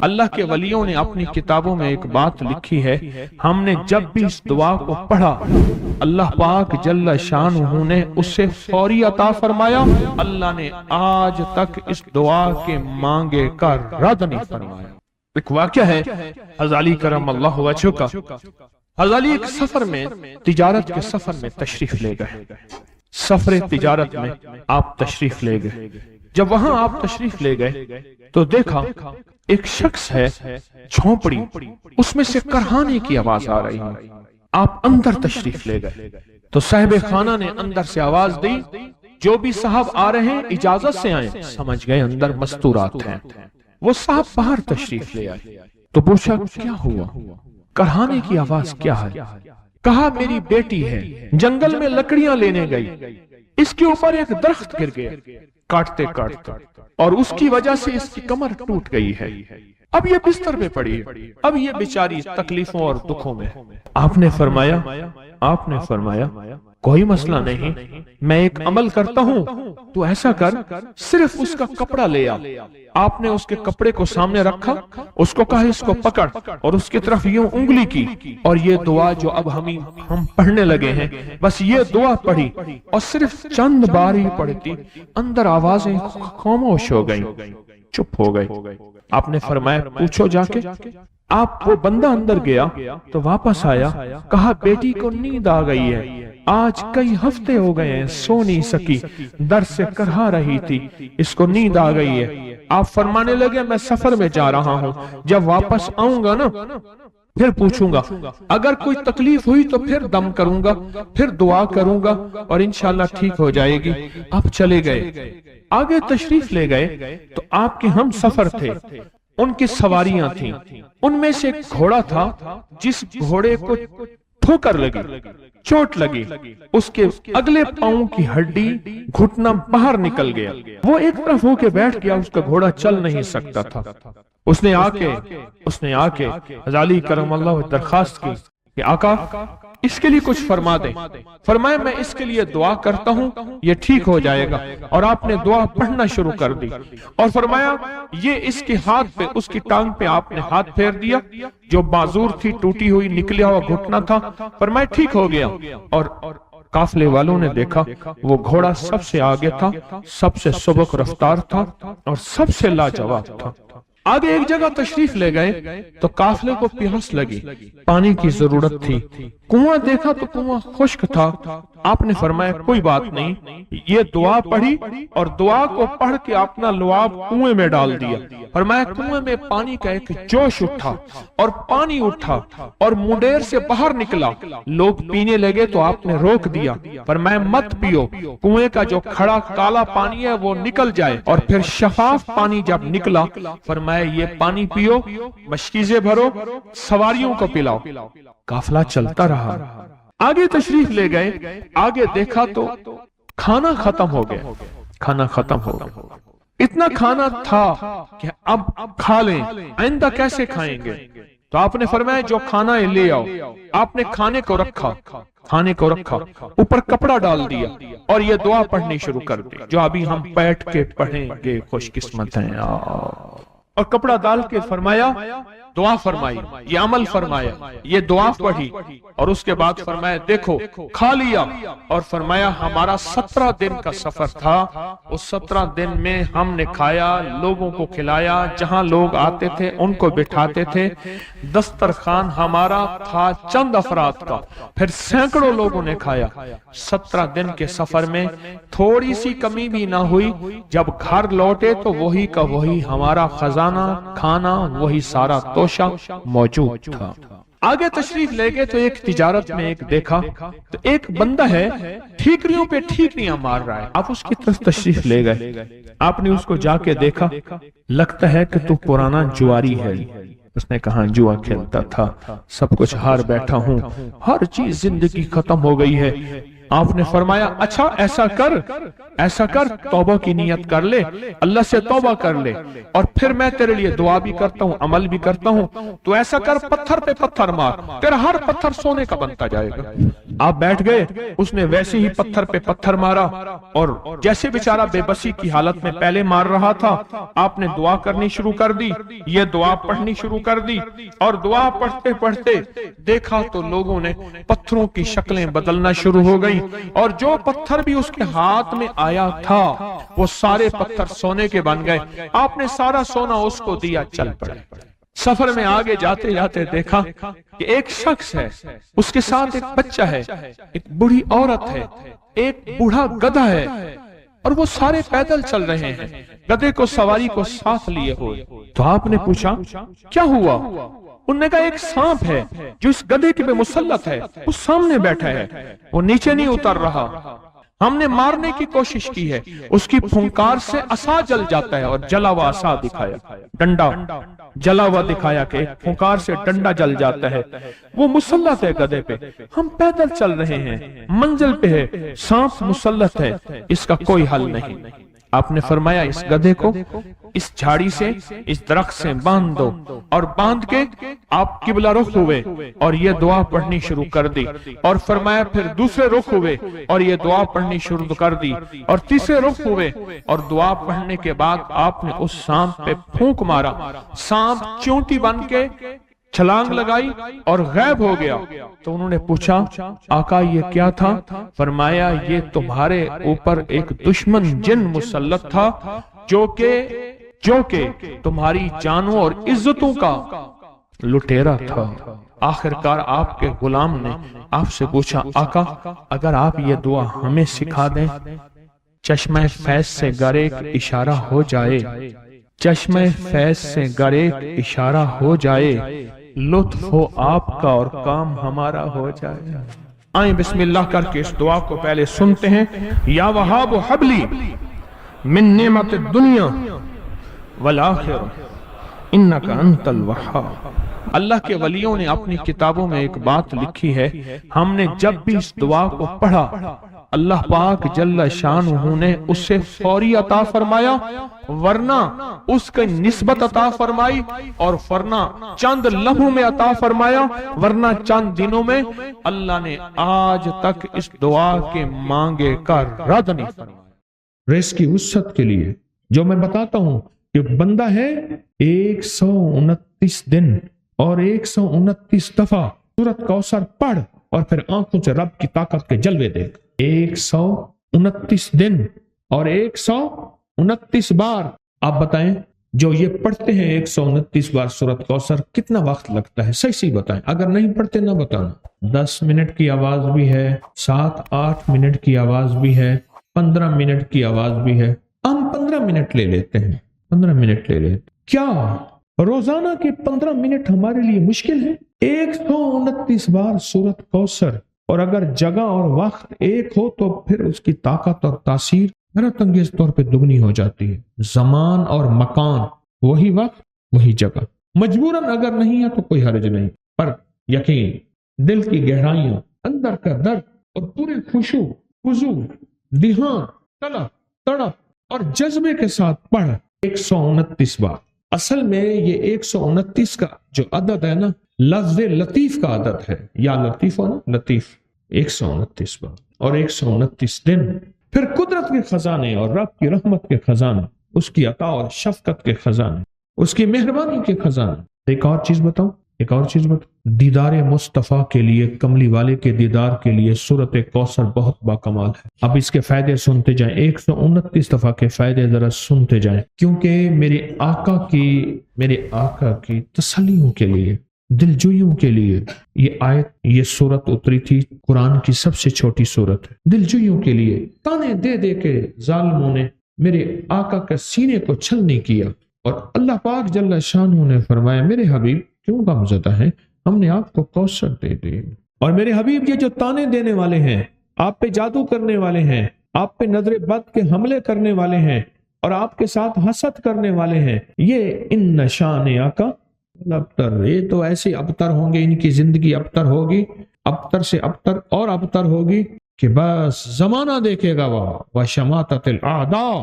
اللہ کے ولیوں نے اپنی کتابوں میں ایک بات لکھی ہے، ہم نے جب بھی اس دعا کو پڑھا اللہ پاک جل شانہ نے اسے فوری عطا فرمایا، اللہ نے آج تک اس دعا کے مانگے کا رد نہیں فرمایا۔ ایک واقعہ ہے حضرت علی کرم اللہ وجہہ کا۔ حضرت علی ایک سفر میں، تجارت کے سفر میں تشریف لے گئے، سفر تجارت میں آپ تشریف لے گئے۔ جب وہاں آپ تشریف لے گئے تو دیکھا ایک شخص ہے جھونپڑی، اس میں سے کرہانے کی آواز آ رہی ہے۔ آپ اندر تشریف لے گئے تو صاحب خانہ نے اندر سے آواز دی، جو بھی صاحب آ رہے ہیں اجازت سے آئیں۔ سمجھ گئے اندر مستورات ہیں۔ وہ صاحب باہر تشریف لے آئے تو پوچھا کیا ہوا، کرہانے کی آواز کیا ہے؟ کہا میری بیٹی ہے، جنگل میں لکڑیاں لینے گئی، اس کے اوپر ایک درخت گر گیا کاٹتے کاٹتے، اور اس کی وجہ سے اس کی کمر ٹوٹ گئی ہے، اب یہ بستر پہ پڑی ہے، اب یہ بیچاری تکلیفوں اور دکھوں میں۔ آپ نے فرمایا کوئی مسئلہ نہیں، میں ایک عمل کرتا ہوں، تو ایسا کر صرف اس کا کپڑا لے آ۔ آپ نے اس کے کپڑے کو سامنے رکھا، اس کو کہا اس کو پکڑ، اور اس کی طرف یوں انگلی کی، اور یہ دعا جو اب ہم پڑھنے لگے ہیں، بس یہ دعا پڑھی، اور صرف چند بار ہی پڑھتی اندر آوازیں خاموش ہو گئیں، چپ ہو گئے۔ آپ نے فرمایا پوچھو جا کے۔ آپ وہ بندہ اندر گیا تو واپس آیا، کہا بیٹی کو نیند آ گئی ہے، آج کئی ہفتے ہو گئے ہیں سو نہیں سکی، درد سے کرہا رہی تھی، اس کو نیند آ گئی ہے۔ آپ فرمانے لگے میں سفر میں جا رہا ہوں، جب واپس آؤں گا نا پھر پوچھوں گا، اگر کوئی تکلیف ہوئی تو پھر دم کروں گا، پھر دعا کروں گا، اور انشاءاللہ ٹھیک ہو جائے گی۔ آپ چلے گئے، آگے تشریف لے گئے تو آپ کے ہم سفر تھے، ان کی سواریاں تھیں، ان میں سے ایک گھوڑا تھا جس گھوڑے کو ٹھوکر لگی، چوٹ لگی، اس کے اگلے پاؤں کی ہڈی گھٹنا باہر نکل گیا، وہ ایک طرف ہو کے بیٹھ گیا، اس کا گھوڑا چل نہیں سکتا تھا۔ اس نے آ کے حضرت علی کرم اللہ درخواست کی کہ آقا اس کے لیے کچھ فرما دیں۔ فرمایا میں اس کے لیے دعا کرتا ہوں، یہ ٹھیک ہو جائے گا، اور آپ نے دعا پڑھنا شروع کر دی، اور فرمایا یہ اس کے ہاتھ پہ، اس کی ٹانگ پہ آپ نے ہاتھ پھیر دیا، جو معذور تھی ٹوٹی ہوئی نکلیا ہوا گھٹنا تھا، فرمایا ٹھیک ہو گیا۔ اور قافلے والوں نے دیکھا وہ گھوڑا سب سے آگے تھا، سب سے سبق رفتار تھا، اور سب سے لاجواب تھا۔ آگے ایک جگہ تشریف لے گئے تو قافلے کو پیاس لگی، پانی کی ضرورت تھی، کنواں دیکھا تو کنواں خشک تھا۔ آپ نے فرمایا کوئی بات نہیں، یہ دعا پڑھی، اور دعا کو پڑھ کے اپنا لعاب کنویں میں ڈال دیا۔ فرمایا کنویں میں پانی کا ایک جوش اٹھا، اور پانی اٹھا اور منڈیر سے باہر نکلا، لوگ پینے لگے تو آپ نے روک دیا، فرمایا مت پیو، کنویں کا جو کھڑا کالا پانی ہے وہ نکل جائے، اور پھر شفاف پانی جب نکلا فرمایا یہ پانی پیو، مشکیزیں بھرو، سواریوں کو پلاؤ۔ قافلہ چلتا رہا، آگے تشریف لے گئے، آگے دیکھا تو کھانا ختم ہو گیا، اتنا کھانا تھا کہ اب کھا لیں، آئندہ کیسے کھائیں گے؟ تو آپ نے فرمایا جو کھانا ہے لے آؤ۔ آپ نے کھانے کو رکھا، اوپر کپڑا ڈال دیا، اور یہ دعا پڑھنی شروع کر دی جو ابھی ہم بیٹھ کے پڑھیں گے، خوش قسمت ہیں۔ اور کپڑا ڈال کے فرمایا دعا فرمائی، یہ عمل فرمایا، یہ دعا پڑھی، اور اس کے بعد فرمایا دیکھو کھا لیا، اور فرمایا ہمارا 17 دن کا سفر تھا، اس 17 دن میں ہم نے کھایا، لوگوں کو کھلایا، جہاں لوگ آتے تھے ان کو بٹھاتے تھے، دسترخوان ہمارا تھا چند افراد کا، پھر سینکڑوں لوگوں نے کھایا۔ 17 دن کے سفر میں تھوڑی سی کمی بھی نہ ہوئی، جب گھر لوٹے تو وہی کا وہی ہمارا خزانہ، کھانا وہی سارا توشہ موجود تھا۔ آگے تشریف لے گئے تو ایک تجارت میں ایک دیکھا تو ایک بندہ ہے ٹھیکریوں پہ ٹھیکریاں مار رہا ہے، آپ اس کی طرف تشریف لے گئے، آپ نے اس کو جا کے دیکھا، لگتا ہے کہ تو پرانا جواری ہے۔ اس نے کہا جوا کھیلتا تھا، سب کچھ ہار بیٹھا ہوں، ہر چیز زندگی ختم ہو گئی ہے۔ آپ نے فرمایا اچھا ایسا کر توبہ کی نیت کر لے، اللہ سے توبہ کر لے، اور پھر میں تیرے لیے دعا بھی کرتا ہوں، عمل بھی کرتا ہوں، تو ایسا کر پتھر پہ پتھر مار، تیرا ہر پتھر سونے کا بنتا جائے گا۔ آپ بیٹھ گئے، اس نے ویسے ہی پتھر پہ پتھر مارا، اور جیسے بیچارہ بے بسی کی حالت میں پہلے مار رہا تھا، آپ نے دعا کرنی شروع کر دی، یہ دعا پڑھنی شروع کر دی، اور دعا پڑھتے پڑھتے دیکھا تو لوگوں نے پتھروں کی شکلیں بدلنا شروع ہو گئیں، اور جو پتھر بھی اس کے ہاتھ میں آیا تھا وہ سارے پتھر سونے کے بن گئے۔ آپ نے سارا سونا اس کو دیا، چل پڑے۔ سفر میں آگے جاتے جاتے دیکھا کہ ایک شخص ہے، اس کے ساتھ ایک بچہ ہے، ایک بوڑھی عورت ہے، ایک بوڑھا گدھا ہے، اور وہ سارے پیدل چل رہے ہیں، گدھے کو سواری کو ساتھ لیے ہوئے۔ تو آپ نے پوچھا کیا ہوا؟ انہوں نے کہا ایک سانپ ہے جو اس گدھے کے پہ مسلط ہے، وہ سامنے بیٹھا ہے، وہ نیچے نہیں اتر رہا، ہم نے مارنے کی کوشش کی ہے، اس کی پھنکار سے عصا جل جاتا ہے، اور جلا ہوا عصا دکھایا، ڈنڈا جلا ہوا دکھایا کہ ایک پھنکار سے ڈنڈا جل جاتا ہے، وہ مسلط ہے گدھے پہ، ہم پیدل چل رہے ہیں، منزل پہ ہے، سانپ مسلط ہے، اس کا کوئی حل نہیں۔ آپ نے فرمایا اس گدھے کو اس جھاڑی سے، اس درخت سے باندھ دو، اور باندھ کے آپ قبلہ رخ ہوئے اور یہ دعا پڑھنی شروع کر دی، اور فرمایا پھر دوسرے رخ ہوئے اور یہ دعا پڑھنی شروع کر دی، اور تیسرے رخ ہوئے، اور دعا پڑھنے کے بعد آپ نے اس سانپ پہ پھونک مارا، سانپ چونٹی بن کے چھلانگ لگائی اور غائب ہو گیا۔ تو انہوں نے پوچھا آقا یہ کیا تھا؟ فرمایا یہ تمہارے اوپر ایک دشمن جن مسلط تھا جو کہ تمہاری جانوں اور عزتوں کا لٹیرا تھا۔ آخرکار آپ کے غلام نے آپ سے پوچھا آقا اگر آپ یہ دعا ہمیں سکھا دیں، چشمہ فیض سے گر ایک اشارہ ہو جائے، چشمہ فیض سے گر ایک اشارہ ہو جائے، لطف ہو آپ کا اور کام ہمارا ہو جائے۔ آئیں بسم اللہ کر کے اس دعا کو پہلے سنتے ہیں۔ یا وہاب حبلی من نعمت الدنیا والآخرہ انک انت الوہاب۔ اللہ کے ولیوں نے اپنی کتابوں میں ایک بات لکھی ہے، ہم نے جب بھی اس دعا کو پڑھا اللہ پاک جل شانہ نے اسے فوری عطا فرمایا، ورنہ اس کی نسبت عطا فرمائی، اور ورنہ چند لمحوں میں عطا فرمایا، ورنہ چند دنوں میں۔ اللہ نے آج تک اس دعا کے مانگے کا رد نہیں فرمایا۔ رزق کی وسعت کے لیے جو میں بتاتا ہوں کہ بندہ ہے 129 دن اور 129 دفعہ سورۃ کوثر پڑھ اور پھر آنکھوں سے رب کی طاقت کے جلوے دیکھ۔ 129 دن اور 129 بار۔ آپ بتائیں جو یہ پڑھتے ہیں 129 بار سورۃ کوثر کتنا وقت لگتا ہے؟ صحیح بتائیں، اگر نہیں پڑھتے نہ بتانا۔ 10 منٹ کی آواز بھی ہے، 7-8 منٹ کی آواز بھی ہے، 15 منٹ کی آواز بھی ہے۔ ہم 15 منٹ لے لیتے ہیں، 15 منٹ لے لیتے۔ کیا روزانہ کے 15 منٹ ہمارے لیے مشکل ہے؟ 129 بار سورۃ کوثر، اور اگر جگہ اور وقت ایک ہو تو پھر اس کی طاقت اور تاثیر حیرت انگیز طور پہ دگنی ہو جاتی ہے۔ زمان اور مکان وہی وقت وہی جگہ، مجبوراً اگر نہیں ہے تو کوئی حرج نہیں، پر یقین دل کی گہرائیوں، اندر کا درد اور پورے خشوع خضوع، دھیان، طلب، تڑپ اور جذبے کے ساتھ پڑھ 129 بار۔ اصل میں یہ 129 کا جو عدد ہے نا، لفظ لطیف کا عدد ہے، یا لطیف ہو نا، لطیف 129 بار اور 129 دن۔ پھر قدرت کے خزانے اور رب کی رحمت کے خزانے، اس کی عطا اور شفقت کے خزانے، اس کی مہربانی کے خزانے۔ ایک اور چیز بتاؤں، دیدار مصطفیٰ کے لیے، کملی والے کے دیدار کے لیے سورۃ کوثر بہت باکمال ہے۔ اب اس کے فائدے سنتے جائیں، 129 دفعہ کے فائدے ذرا سنتے جائیں، کیونکہ میرے آقا کی تسلیوں کے لیے، دلجوئیوں کے لیے یہ سورت اتری تھی۔ قرآن کی سب سے چھوٹی سورت ہے۔ دلجوئیوں کے لیے تانے دے دے کے ظالموں نے میرے آقا کے سینے کو چھلنی کیا، اور اللہ پاک جل شانہ نے فرمایا میرے حبیب کیوں غمزدہ ہے، ہم نے آپ کو کوثر دے دی۔ اور میرے حبیب یہ جو تانے دینے والے ہیں، آپ پہ جادو کرنے والے ہیں، آپ پہ نظر بد کے حملے کرنے والے ہیں، اور آپ کے ساتھ حسد کرنے والے ہیں، یہ ان نشان آقا ابتر، یہ تو ایسے ابتر ہوں گے، ان کی زندگی ابتر ہوگی، ابتر سے ابتر اور ابتر ہوگی کہ بس زمانہ دیکھے گا وہ شماتت الاعداء،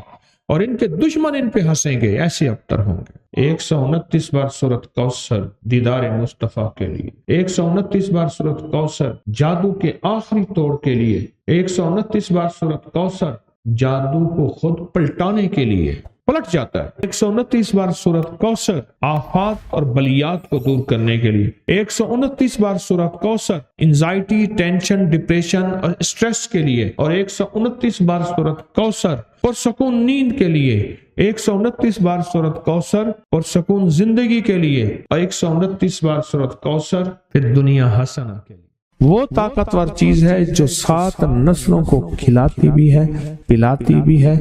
اور ان کے دشمن ان پہ ہنسیں گے، ایسے ابتر ہوں گے۔ 129 بار سورۃ کوثر دیدار مصطفیٰ کے لیے، 129 بار سورۃ کوثر جادو کے آخری توڑ کے لیے، 129 بار سورۃ کوثر جادو کو خود پلٹانے کے لیے، پلٹ جاتا ہے۔ 129 بار سورۃ کوثر آفات اور بلیات کو دور کرنے کے لیے، 129 بار سورۃ کوثر انزائٹی، ٹینشن، ڈپریشن اور اسٹریس کے لیے، اور 129 بار سورۃ کوثر پرسکون نیند کے لیے، 129 بار سورۃ کوثر پرسکون زندگی کے لیے، اور 129 بار سورۃ کوثر پھر دنیا حسنہ کے لیے۔ وہ طاقتور چیز ہے جو 7 نسلوں کو کھلاتی بھی ہے، پلاتی بھی ہے،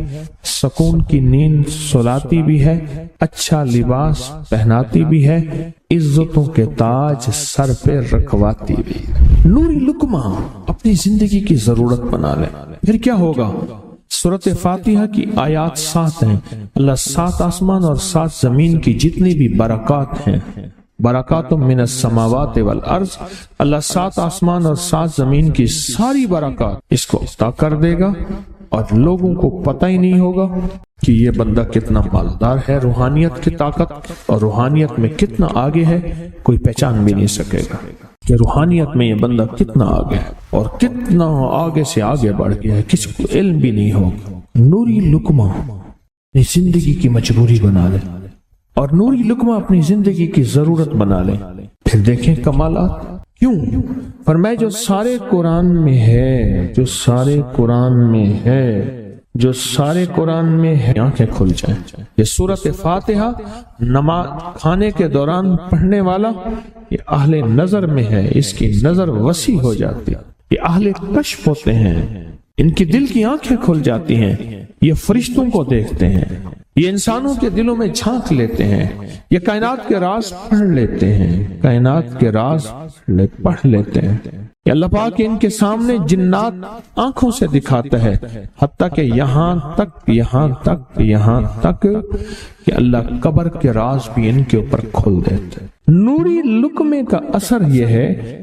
سکون کی نیند سلاتی بھی ہے، اچھا لباس پہناتی بھی ہے، عزتوں کے تاج سر پہ رکھواتی بھی ہے۔ نوری لقمہ اپنی زندگی کی ضرورت بنا لیں، پھر کیا ہوگا؟ سورۃ فاتحہ کی آیات 7 ہیں۔ اللہ 7 آسمان اور 7 زمین کی جتنی بھی برکات ہیں، برکات من السماوات والارض، اللہ 7 آسمان اور 7 زمین کی ساری برکات اس کو عطا کر دے گا، اور لوگوں کو پتہ ہی نہیں ہوگا کہ یہ بندہ کتنا مالدار ہے، روحانیت کی طاقت اور روحانیت میں کتنا آگے ہے، کوئی پہچان بھی نہیں سکے گا کہ روحانیت میں یہ بندہ کتنا آگے ہے اور کتنا آگے سے آگے بڑھ گیا ہے، کسی کو علم بھی نہیں ہوگا۔ نوری لقمہ اپنی زندگی کی مجبوری بنا لے، اور نوری لقمہ اپنی زندگی کی ضرورت بنا لے، پھر دیکھیں کمالات۔ کیوں؟ فرمائے جو سارے قرآن میں ہے، جو سارے قرآن میں ہے، جو سارے قرآن میں ہے، آنکھیں کھل جائیں۔ یہ سورۃ فاتحہ نماز کھانے کے دوران پڑھنے والا یہ اہل نظر میں ہے، اس کی نظر وسیع ہو جاتی ہے، یہ اہل کشف ہوتے ہیں، ان کی دل کی آنکھیں کھل جاتی ہیں، یہ فرشتوں کو دیکھتے ہیں، یہ انسانوں کے دلوں میں جھانک لیتے ہیں، یہ کائنات کے راز پڑھ لیتے ہیں، کائنات کے راز پڑھ لیتے ہیں۔ کہ اللہ پاک ان کے سامنے جنات آنکھوں سے دکھاتا ہے، حتیٰ کہ یہاں تک کہ اللہ قبر کے راز بھی ان کے اوپر کھول دیتے ہیں۔ نوری لقمے کا اثر یہ ہے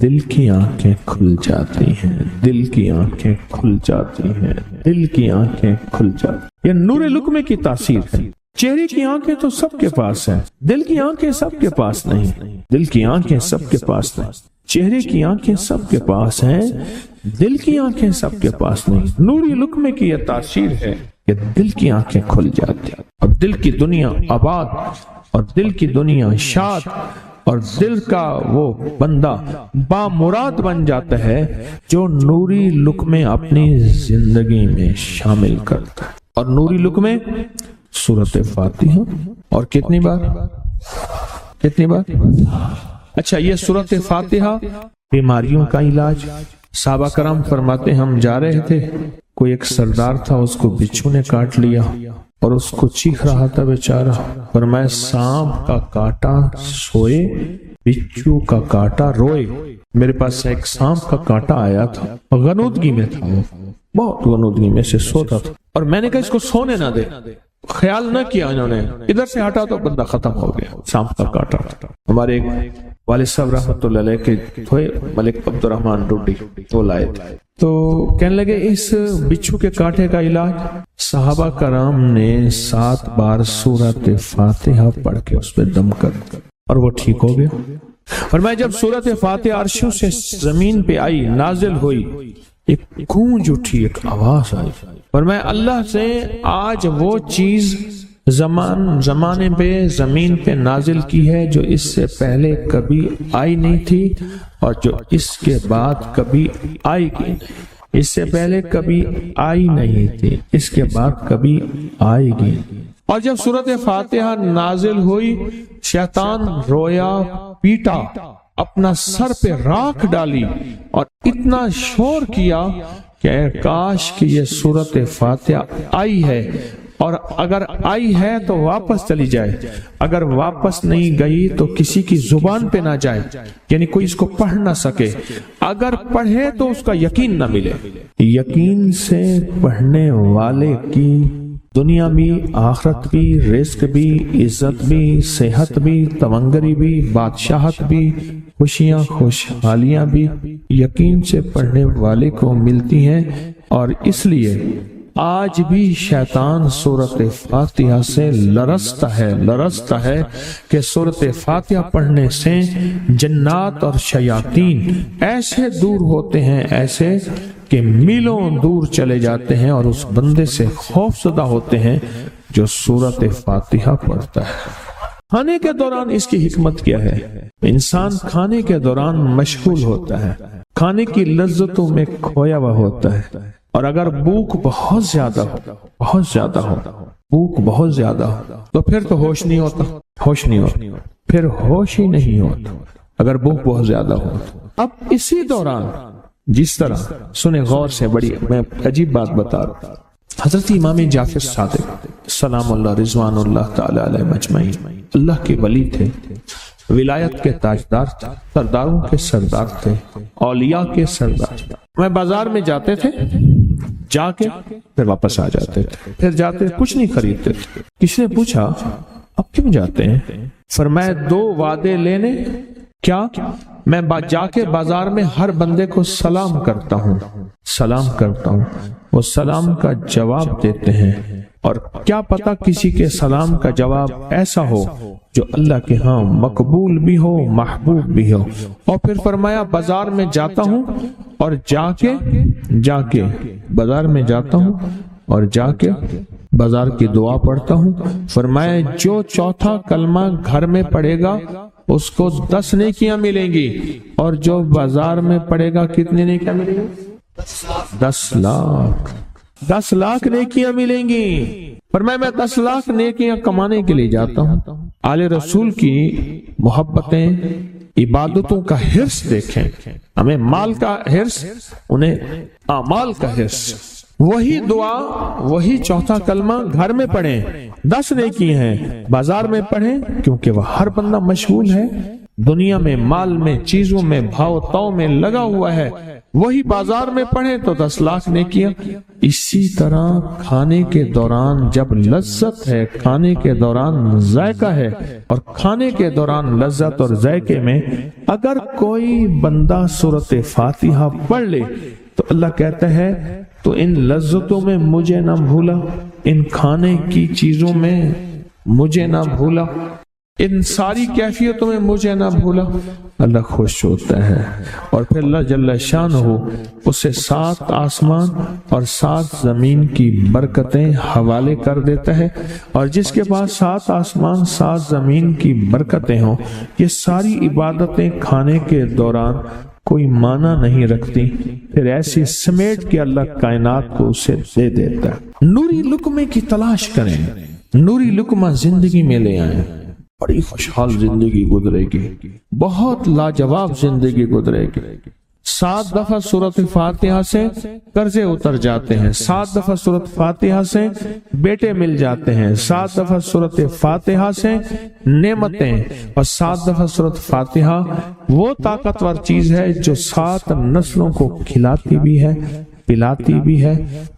دل کی آنکھیں کھل جاتی ہیں، دل کی آنکھیں کھل جاتی ہیں، دل کی آنکھیں کھل جاتی ہیں۔ یہ نور لقمے کی تاثیر ہے۔ چہرے کی آنکھیں تو سب کے پاس ہیں، دل کی آنکھیں سب کے پاس نہیں، دل کی آنکھیں سب کے پاس نہیں، چہرے کی آنکھیں سب کے پاس ہیں، دل کی آنکھیں سب کے پاس نہیں۔ نوری لقمے کی یہ تاثیر ہے کہ دل کی آنکھیں کھل جاتی ہیں، اور دل کی دنیا آباد، اور دل کی دنیا شاد، اور دل کا وہ بندہ بامراد بن جاتا ہے جو نوری لقمے اپنی زندگی میں شامل کرتا ہے۔ اور نوری لقمے سورۃ فاتحہ، اور کتنی بار؟ اچھا، یہ سورۃ فاتحہ بیماریوں کا علاج۔ صحابہ کرام فرماتے ہم جا رہے تھے، کوئی ایک سردار تھا، اس کو بچھو نے کاٹ لیا اور اس کو چیخ رہا تھا بیچارہ۔ فرمایا سانپ کا کاٹا سوئے، بچھو کا کاٹا روئے۔ میرے پاس ایک سانپ کا کاٹا آیا تھا، غنودگی میں تھا، وہ بہت غنودگی میں سے سوتا تھا، اور میں نے کہا اس کو سونے نہ دے، خیال نہ کیا انہوں نے، ادھر سے ہٹا تو بندہ ختم ہو گیا، سانپ کا کاٹا۔ ہمارے ایک والد صاحب رحمۃ اللہ علیہ کے تھے ملک عبد الرحمن ڈوڈی، وہ لائے تھے، تو کہنے لگے اس بچھو کے کاٹے کا علاج صحابہ کرام نے 7 بار سورۃ فاتحہ پڑھ کے اس پہ دم کر اور وہ ٹھیک ہو گیا۔ اور میں جب سورۃ فاتحہ عرشوں سے زمین پہ آئی، نازل ہوئی، ایک گونج اٹھی، ایک آواز آئی، اور میں اللہ سے آج وہ چیز زمانے پہ زمین پہ نازل کی ہے جو اس سے پہلے کبھی آئی نہیں تھی، اور جو اس کے بعد کبھی آئے گی نہیں۔ اس سے پہلے کبھی آئی نہیں تھی، اس کے بعد کبھی آئے گی۔ اور جب سورۃ فاتحہ نازل ہوئی، شیطان رویا، پیٹا، اپنا سر پہ راکھ ڈالی اور اتنا شور کیا کہ کاش کہ یہ سورۃ فاتحہ آئی ہے، اور اگر آئی ہے تو واپس چلی جائے، اگر واپس نہیں گئی تو کسی کی زبان پہ نہ جائے، یعنی کوئی اس کو پڑھ نہ سکے، اگر پڑھے تو اس کا یقین نہ ملے۔ یقین سے پڑھنے والے کی دنیا بھی، آخرت بھی، رزق بھی، عزت بھی، صحت بھی، تمنگری بھی، بادشاہت بھی، خوشیاں خوشحالیاں بھی یقین سے پڑھنے والے کو ملتی ہیں۔ اور اس لیے آج بھی شیطان سورت فاتحہ سے لرزتا ہے کہ سورت فاتحہ پڑھنے سے جنات اور شیاطین ایسے دور ہوتے ہیں، ایسے کہ میلوں دور چلے جاتے ہیں اور اس بندے سے خوف زدہ ہوتے ہیں جو سورت فاتحہ پڑھتا ہے۔ کھانے کے دوران اس کی حکمت کیا ہے؟ انسان کھانے کے دوران مشغول ہوتا ہے، کھانے کی لذتوں میں کھویا ہوا ہوتا ہے، اور اگر بھوک بہت زیادہ ہو بھوک بہت زیادہ ہو تو پھر تو ہوش نہیں ہوتا، پھر ہوش ہی نہیں ہوتا اگر بھوک بہت زیادہ ہو۔ اب اسی دوران جس طرح سنیں غور سے، بڑی میں عجیب بات بتا رہا ہوں، حضرت امام جعفر صادق سلام اللہ رضوان اللہ تعالی علیہ مجمعین اللہ کے ولی تھے، ولایت کے تاجدار تھے، سرداروں کے سردار تھے، اولیاء کے سردار تھے۔ میں بازار میں جاتے تھے، جا کے پھر واپس آ جاتے تھے، پھر جاتے کچھ نہیں خریدتے تھے۔ کسی نے پوچھا اب کیوں جاتے ہیں؟ فرمایا 2 وعدے لینے، کیا؟ میں جا کے بازار میں ہر بندے کو سلام کرتا ہوں، وہ سلام کا جواب دیتے ہیں، اور کیا پتا کسی کے سلام کا جواب ایسا ہو جو اللہ کے ہاں مقبول بھی ہو، محبوب بھی ہو۔ اور پھر فرمایا بازار میں جاتا ہوں اور جا کے بازار میں جاتا ہوں اور جا کے بازار کی دعا پڑھتا ہوں۔ فرمایا جو چوتھا کلمہ گھر میں پڑھے گا اس کو 10 نیکیاں ملیں گی، اور جو بازار میں پڑھے گا کتنے نیکیاں ملیں گی؟ 10 لاکھ نیکیاں ملیں گی۔ فرمایا میں 10 لاکھ نیکیاں کمانے کے لیے جاتا ہوں۔ آل رسول کی محبتیں، عبادتوں کا حرص دیکھیں، ہمیں مال کا حرص، انہیں اعمال کا حرص۔ وہی دعا، وہی چوتھا کلمہ گھر میں پڑھیں 10 نیکی ہیں، بازار میں پڑھیں کیونکہ وہ ہر بندہ مشغول ہے، دنیا میں، مال میں، چیزوں میں، بھاؤ تاؤ میں لگا ہوا ہے، وہی بازار میں پڑھیں تو 10 لاکھ نیکیاں۔ اسی طرح کھانے کے دوران جب لذت ہے، کھانے کے دوران ذائقہ ہے، اور کھانے کے دوران لذت اور ذائقے میں اگر کوئی بندہ سورت فاتحہ پڑھ لے تو اللہ کہتا ہے تو ان لذتوں میں مجھے نہ بھولا، ان کھانے کی چیزوں میں مجھے نہ بھولا، ان ساری کیفیتوں میں مجھے نہ بھولا۔ اللہ خوش ہوتا ہے، اور پھر اللہ جل شانہ اسے 7 آسمان اور 7 زمین کی برکتیں حوالے کر دیتا ہے، اور جس کے پاس 7 آسمان 7 زمین کی برکتیں ہوں، یہ ساری عبادتیں کھانے کے دوران کوئی معنی نہیں رکھتی، پھر ایسی سمیٹ کے اللہ کائنات کو اسے دے دیتا ہے۔ نوری لقمے کی تلاش کریں، نوری لقمہ زندگی میں لے آئیں، بڑی خوشحال زندگی گزرے گی، بہت لاجواب زندگی گزرے گی۔ 7 دفعہ سورت فاتحہ سے قرضے اتر جاتے ہیں، 7 دفعہ سورت فاتحہ سے بیٹے مل جاتے ہیں، 7 دفعہ سورت فاتحہ سے نعمتیں، اور 7 دفعہ سورت فاتحہ وہ طاقتور چیز ہے جو 7 نسلوں کو کھلاتی بھی ہے، پلاتی بھی ہے،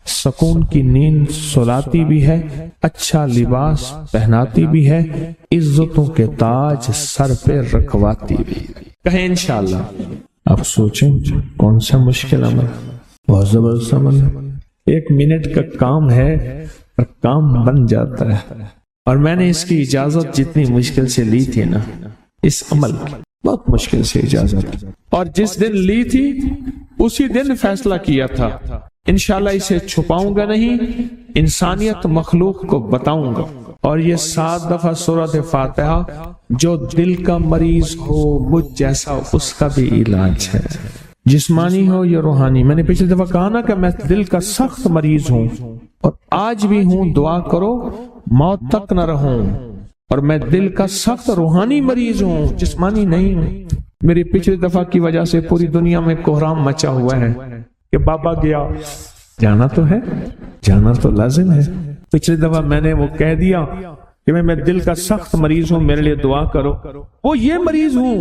سکون کی نیند سلاتی بھی ہے، اچھا لباس پہناتی بھی ہے، عزتوں کے تاج سر پہ رکھواتی بھی ہے۔ کہیں انشاءاللہ۔ آپ سوچیں کون سا مشکل عمل، بہت زبردست عمل ہے، 1 منٹ کا کام ہے اور کام بن جاتا ہے۔ اور میں نے اس کی اجازت جتنی مشکل سے لی تھی نا، اس عمل کی بہت مشکل سے اجازت، اور جس دن لی تھی اسی دن فیصلہ کیا تھا انشاءاللہ اسے چھپاؤں گا نہیں، انسانیت مخلوق کو بتاؤں گا۔ اور یہ 7 دفعہ سورۃ فاتحہ جو دل کا مریض ہو مجھ جیسا اس کا بھی علاج ہے، جسمانی ہو یا روحانی۔ میں نے پچھلی دفعہ کہا نا کہ میں دل کا سخت مریض ہوں اور آج بھی ہوں، دعا کرو موت تک نہ رہوں، اور میں دل کا سخت روحانی مریض ہوں، جسمانی نہیں ہوں۔ میری پچھلی دفعہ کی وجہ سے پوری دنیا میں کوہرام مچا ہوا ہے کہ بابا گیا، جانا تو ہے، جانا تو لازم ہے۔ پچھلی دفعہ میں نے وہ کہہ دیا کہ میں دل کا سخت مریض ہوں، میرے لیے دعا کرو، وہ یہ مریض ہوں،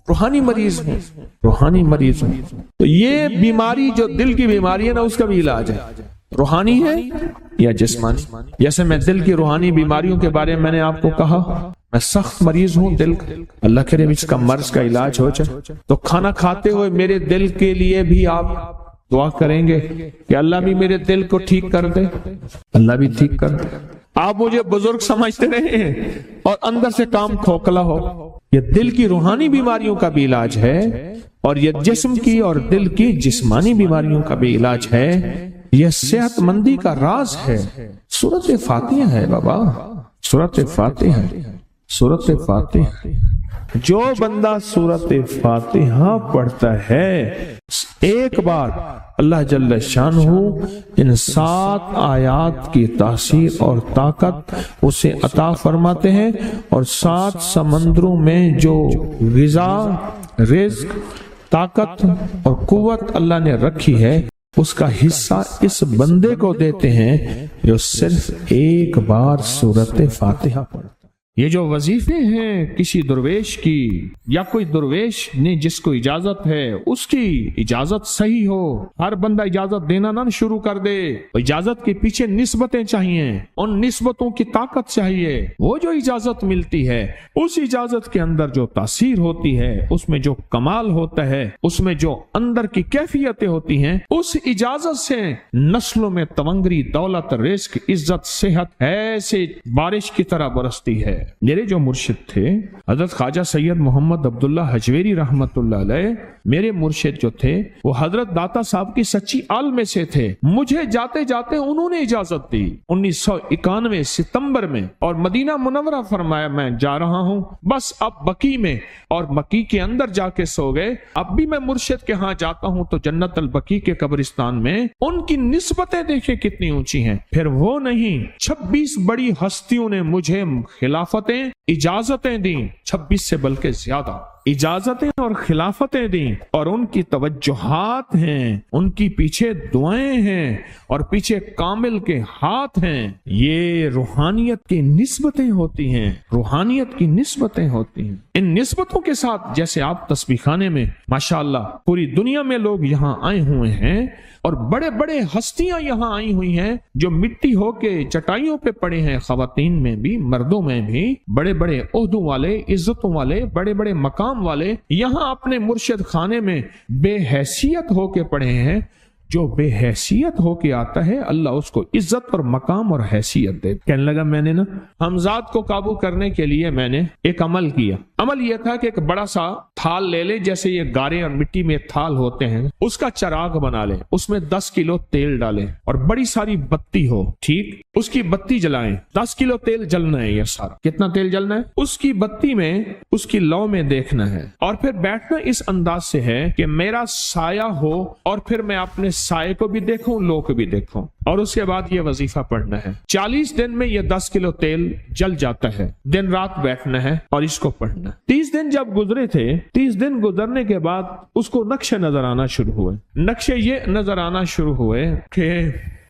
روحانی مریض ہوں، روحانی مریض ہوں۔ تو یہ بیماری جو دل کی بیماری ہے نا، اس کا بھی علاج ہے، روحانی ہے یا جسمانی۔ جیسے میں دل کی روحانی بیماریوں کے بارے میں نے آپ کو کہا، میں سخت مریض ہوں دل کا، اللہ کرے اس کا مرض کا علاج ہو جائے۔ تو کھانا کھاتے ہوئے میرے دل کے لیے بھی آپ دعا کریں گے کہ اللہ بھی میرے دل کو ٹھیک کر دے، اللہ بھی ٹھیک کر دے۔ آپ مجھے بزرگ سمجھتے رہے ہیں اور اندر سے کام کھوکھلا ہو۔ یہ دل کی روحانی بیماریوں کا بھی علاج ہے اور یہ جسم کی اور دل کی جسمانی بیماریوں کا بھی علاج ہے۔ یہ صحت مندی کا راز ہے۔ سورۃ فاتحہ ہے بابا، سورۃ فاتحہ، سورۃ فاتحہ۔ جو بندہ سورۃ فاتحہ پڑھتا ہے ایک بار اللہ جل شانہ ان 7 آیات کی تاثیر اور طاقت اسے عطا فرماتے ہیں، اور 7 سمندروں میں جو غذا، رزق، طاقت اور قوت اللہ نے رکھی ہے اس کا حصہ اس بندے کو دیتے ہیں جو صرف ایک بار سورۃ فاتحہ پڑھتا۔ یہ جو وظیفے ہیں کسی درویش کی یا کوئی درویش نے جس کو اجازت ہے اس کی اجازت صحیح ہو، ہر بندہ اجازت دینا نہ شروع کر دے۔ اجازت کے پیچھے نسبتیں چاہیے، ان نسبتوں کی طاقت چاہیے۔ وہ جو اجازت ملتی ہے اس اجازت کے اندر جو تاثیر ہوتی ہے، اس میں جو کمال ہوتا ہے، اس میں جو اندر کی کیفیتیں ہوتی ہیں، اس اجازت سے نسلوں میں تونگری، دولت، رزق، عزت، صحت ایسے بارش کی طرح برستی ہے۔ میرے جو مرشد تھے حضرت خواجہ سید محمد عبداللہ حجویری رحمت اللہ علیہ، میرے مرشد جو تھے وہ حضرت داتا صاحب کی سچی آل میں سے تھے۔ مجھے جاتے جاتے انہوں نے اجازت دی 1991 ستمبر میں، اور مدینہ منورہ فرمایا میں جا رہا ہوں، بس اب بقی میں، اور بقی کے اندر جا کے سو گئے۔ اب بھی میں مرشد کے ہاں جاتا ہوں تو جنت البقیع کے قبرستان میں ان کی نسبتیں دیکھیں کتنی اونچی ہیں۔ پھر وہ نہیں، 26 بڑی ہستیوں نے مجھے خلافتیں، اجازتیں دیں، 26 سے بلکہ زیادہ اجازتیں اور خلافتیں دیں، اور ان کی توجہات ہیں، ان کی پیچھے دعائیں ہیں، اور پیچھے کامل کے ہاتھ ہیں۔ یہ روحانیت کی نسبتیں ہوتی ہیں، روحانیت کی نسبتیں ہوتی ہیں۔ ان نسبتوں کے ساتھ جیسے آپ تسبیح خانے میں ماشاءاللہ پوری دنیا میں لوگ یہاں آئے ہوئے ہیں، اور بڑے بڑے ہستیاں یہاں آئی ہوئی ہیں جو مٹی ہو کے چٹائیوں پہ پڑے ہیں، خواتین میں بھی مردوں میں بھی، بڑے بڑے عہدوں والے، عزتوں والے، بڑے بڑے مقام والے یہاں اپنے مرشد خانے میں بے حیثیت ہو کے پڑے ہیں۔ جو بے حیثیت ہو کے آتا ہے اللہ اس کو عزت اور مقام اور حیثیت دے۔ کہنے لگا میں نے نا حمزات کو قابو کرنے کے لیے میں نے ایک عمل کیا۔ عمل یہ تھا کہ ایک بڑا سا تھال لے لیں، جیسے یہ گارے اور مٹی میں تھال ہوتے ہیں، اس کا چراغ بنا لیں، اس میں 10 کلو تیل ڈالیں اور بڑی ساری بتی ہو، ٹھیک، اس کی بتی جلائیں۔ 10 کلو تیل جلنا ہے، یہ سارا کتنا تیل جلنا ہے اس کی بتی میں، اس کی لو میں دیکھنا ہے، اور پھر بیٹھنا اس انداز سے ہے کہ میرا سایہ ہو، اور پھر میں اپنے سائے کو بھی دیکھوں، لو کو بھی دیکھوں، اور اس کے بعد یہ وظیفہ پڑھنا ہے۔ 40 دن میں یہ 10 کلو تیل جل جاتا ہے۔ دن رات بیٹھنا ہے اور اس کو پڑھنا۔ 30 دن جب گزرے تھے، 30 دن گزرنے کے بعد اس کو نقشے نظر آنا شروع ہوئے۔ نقشے یہ نظر آنا شروع ہوئے کہ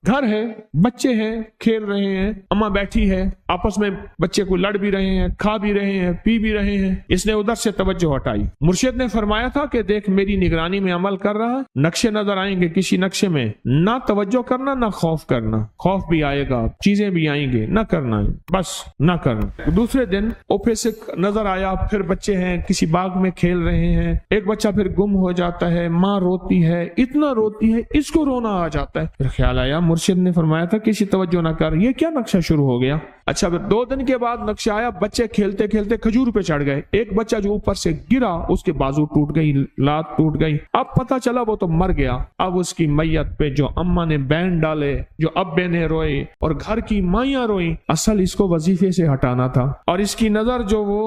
گھر ہے، بچے ہیں، کھیل رہے ہیں، اماں بیٹھی ہے، آپس میں بچے کو لڑ بھی رہے ہیں، کھا بھی رہے ہیں، پی بھی رہے ہیں۔ اس نے ادھر سے توجہ ہٹائی۔ مرشد نے فرمایا تھا کہ دیکھ میری نگرانی میں عمل کر رہا، نقشے نظر آئیں گے، کسی نقشے میں نہ توجہ کرنا نہ خوف کرنا، خوف بھی آئے گا، چیزیں بھی آئیں گے، نہ کرنا، بس نہ کرنا۔ دوسرے دن اوپے سے نظر آیا، پھر بچے ہیں کسی باغ میں کھیل رہے ہیں، ایک بچہ پھر گم ہو جاتا ہے، ماں روتی ہے، اتنا روتی ہے اس کو رونا آ جاتا ہے۔ پھر خیال آیا مرشد نے فرمایا تھا کسی توجہ نہ کر، یہ کیا نقشہ شروع ہو گیا؟ اچھا پھر 2 دن کے بعد نقشہ آیا، بچے کھیلتے کھیلتے کھجور پہ چڑھ گئے، ایک بچہ جو اوپر سے گرا اس کے بازو ٹوٹ گئی، لات ٹوٹ گئی، اب پتہ چلا وہ تو مر گیا۔ اب اس کی میت پہ جو اماں نے بین ڈالے، جو ابے نے روئے اور گھر کی مائیاں روئیں، اصل اس کو وظیفے سے ہٹانا تھا، اور اس کی نظر جو وہ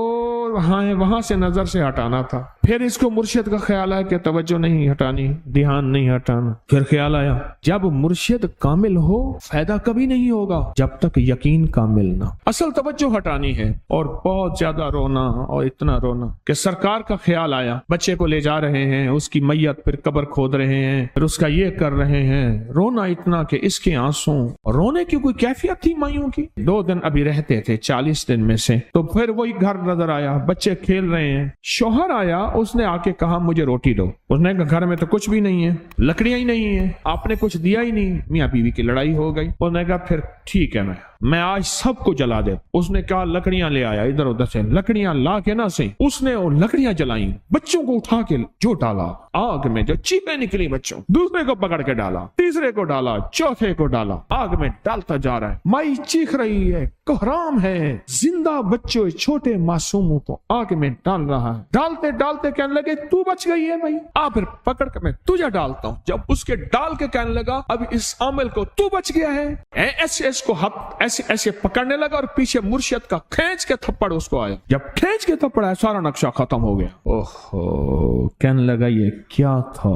وہاں ہے وہاں سے نظر سے ہٹانا تھا۔ پھر اس کو مرشد کا خیال آیا کہ توجہ نہیں ہٹانی، دھیان نہیں ہٹانا۔ پھر خیال آیا جب مرشد کامل ہو فائدہ کبھی نہیں ہوگا جب تک یقین کامل نہ، اصل توجہ ہٹانی ہے۔ اور بہت زیادہ رونا، اور اتنا رونا کہ سرکار کا خیال آیا، بچے کو لے جا رہے ہیں، اس کی میت پھر قبر کھود رہے ہیں، پھر اس کا یہ کر رہے ہیں، رونا اتنا کہ اس کے آنسوں، رونے کی کوئی کیفیت تھی مائیوں کی۔ 2 دن ابھی رہتے تھے 40 دن میں سے، تو پھر وہی گھر نظر آیا، بچے کھیل رہے ہیں، شوہر آیا، اس نے آ کے کہا مجھے روٹی دو۔ اس نے کہا گھر میں تو کچھ بھی نہیں ہے، لکڑیاں ہی نہیں ہیں، آپ نے کچھ دیا ہی نہیں۔ میاں بیوی کی لڑائی ہو گئی۔ اس نے کہا پھر ٹھیک ہے میں میں آج سب کو جلا دے. اس نے کہا لکڑیاں لے آیا, ادھر ادھر سے لکڑیاں لا کے نہ سے اس نے وہ لکڑیاں جلائیں, بچوں کو اٹھا کے جو ڈالا آگ میں, جو چیخیں نکلی بچوں, دوسرے کو پکڑ کے ڈالا, تیسرے کو ڈالا, چوتھے کو ڈالا, آگ میں ڈالتا جا رہا ہے. مائی چیخ رہی ہے, کوہرام ہے, زندہ بچوں چھوٹے معصوموں کو آگ میں ڈال رہا ہے. ڈالتے ڈالتے کہنے لگے تو بچ گئی ہے بھائی, آ پھر پکڑ کے میں تجھے ڈالتا ہوں. جب اس کے ڈال کے کہنے لگا اب اس عامل کو تو بچ گیا ہے, ایسے اس کو ہاتھ ایسے ایسے پکڑنے لگا, اور پیچھے مرشد کا کھینچ کے تھپڑ اس کو آیا. جب کھینچ کے تھپڑ آیا سارا نقشہ ختم ہو گیا. اوہو, کہنے لگا یہ کیا تھا.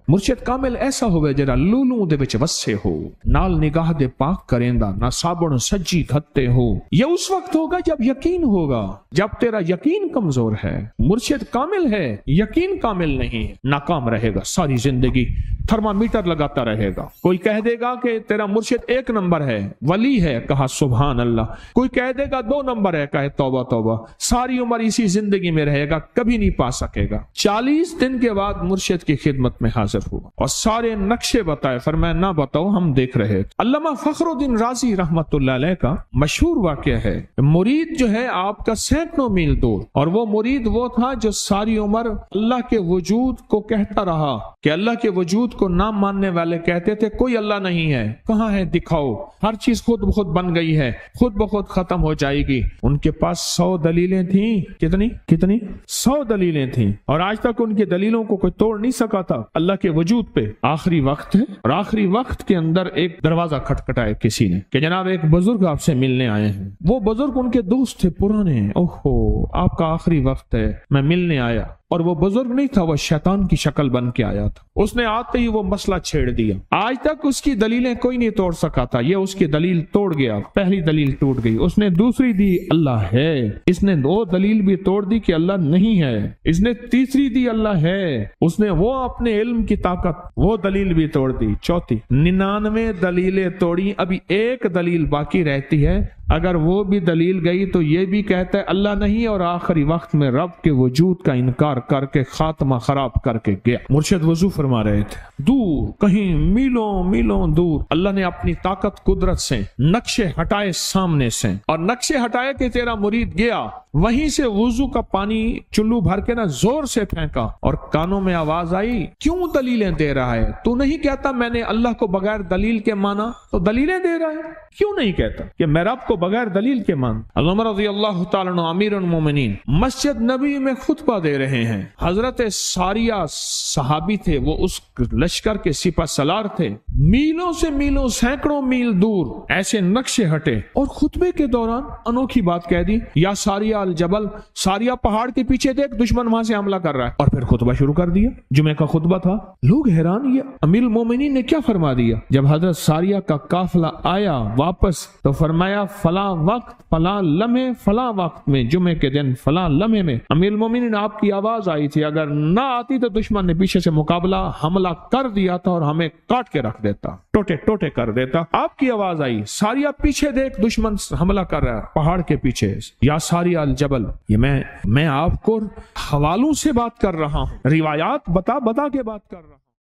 مرشد کامل ایسا ہوئے جرا لولوں دے وچ وسے ہو, نال نگاہ دے پاک کریندا, نہ صابن سجی دھتے ہو. یہ اس وقت ہوگا جب یقین ہوگا, جب تیرا یقین کمزور ہے. مرشد کامل ہے, یقین کامل نہیں ہے, ناکام رہے گا ساری زندگی, تھرمامیٹر لگاتا رہے گا. کوئی کہہ دے گا کہ تیرا مرشد 1 نمبر ہے, ولی ہے, کہا سبحان اللہ. کوئی کہہ دے گا 2 نمبر ہے, کہے توبہ توبہ. ساری عمر اسی زندگی میں رہے گا, کبھی نہیں پا سکے گا. 40 دن کے بعد مرشد کی خدمت میں حاضر ہوا اور سارے نقشے بتائے. فرمایا نہ بتاؤ, ہم دیکھ رہے. علامہ فخر الدین رازی رحمت اللہ علیہ کا مشہور واقعہ ہے, مرید جو ہے آپ کا سینکڑوں میل دور, اور وہ مرید وہ تھا جو ساری عمر اللہ کے وجود کو کہتا رہا کہ اللہ کے وجود کو نہ ماننے والے کہتے تھے کوئی اللہ نہیں ہے, کہاں ہے دکھاؤ, ہر چیز خود بخود بن گئی ہے, خود بخود ختم ہو جائے گی. ان کے پاس 100 دلیلیں تھیں. کتنی 100 دلیلیں تھیں, اور آج تک ان کی دلیلوں کو کوئی توڑ نہیں سکا تھا اللہ کے وجود پہ. آخری وقت ہے, اور آخری وقت کے اندر ایک دروازہ کھٹکھٹایا کسی نے کہ جناب ایک بزرگ آپ سے ملنے آئے ہیں. وہ بزرگ ان کے دوست تھے پرانے. اوہو, آپ کا آخری وقت ہے, میں ملنے آیا. اور وہ بزرگ نہیں تھا, وہ شیطان کی شکل بن کے آیا تھا. اس نے آتے ہی وہ مسئلہ چھیڑ دیا. آج تک اس کی دلیلیں کوئی نہیں توڑ سکا تھا, یہ اس کی دلیل توڑ گیا. پہلی دلیل ٹوٹ گئی. اس نے دوسری دی اللہ ہے, اس نے 2 دلیل بھی توڑ دی کہ اللہ نہیں ہے. اس نے تیسری دی اللہ ہے, اس نے وہ اپنے علم کی طاقت وہ دلیل بھی توڑ دی. چوتھی 99 دلیلیں توڑی, ابھی 1 دلیل باقی رہتی ہے. اگر وہ بھی دلیل گئی تو یہ بھی کہتا ہے اللہ نہیں, اور آخری وقت میں رب کے وجود کا انکار کر کے خاتمہ خراب کر کے گیا. مرشد وضو فرما رہے تھے, دور کہیں میلوں میلوں دور اللہ نے اپنی طاقت قدرت سے نقشے ہٹائے سامنے سے, اور نقشے ہٹائے کہ تیرا مرید گیا, وہیں سے وضو کا پانی چلو بھر کے نہ زور سے پھینکا, اور کانوں میں آواز آئی کیوں دلیلیں دے رہا ہے, تو نہیں کہتا میں نے اللہ کو بغیر دلیل کے مانا, تو دلیلیں دے رہا ہے. کیوں نہیں کہتا کہ میں رب کو بغیر دلیل کے مان. عمر رضی اللہ تعالیٰ عنہ امیر المومنین مسجد نبی میں خطبہ دے رہے ہیں. حضرت ساریہ صحابی تھے, وہ اس لشکر کے سپہ سالار تھے. میلوں سے میلوں, سینکڑوں میل دور ایسے نقشے ہٹے, اور خطبے کے دوران انوکھی بات کہہ دی, یا ساریہ الجبل, ساریہ پہاڑ کے پیچھے دیکھ دشمن وہاں سے حملہ کر رہا ہے. اور پھر خطبہ شروع کر دیا. جمعہ کا خطبہ تھا. لوگ حیران, یہ امیر المومنین نے کیا فرما دیا. جب حضرت ساریہ کا قافلہ آیا واپس, تو فرمایا فلاں وقت فلاں لمحے فلاں وقت میں, جمعے کے دن فلاں لمحے میں امیر المومنین آپ کی آواز آئی تھی, اگر نہ آتی تو دشمن نے پیچھے سے مقابلہ حملہ کر دیا تھا اور ہمیں کاٹ کے رکھ دیتا, ٹوٹے ٹوٹے کر دیتا. آپ کی آواز آئی, ساریہ پیچھے دیکھ دشمن حملہ کر رہا ہے پہاڑ کے پیچھے, یا ساریہ الجبل. یہ میں آپ کو حوالوں سے بات کر رہا ہوں, روایات بتا کے بات کر رہا ہوں.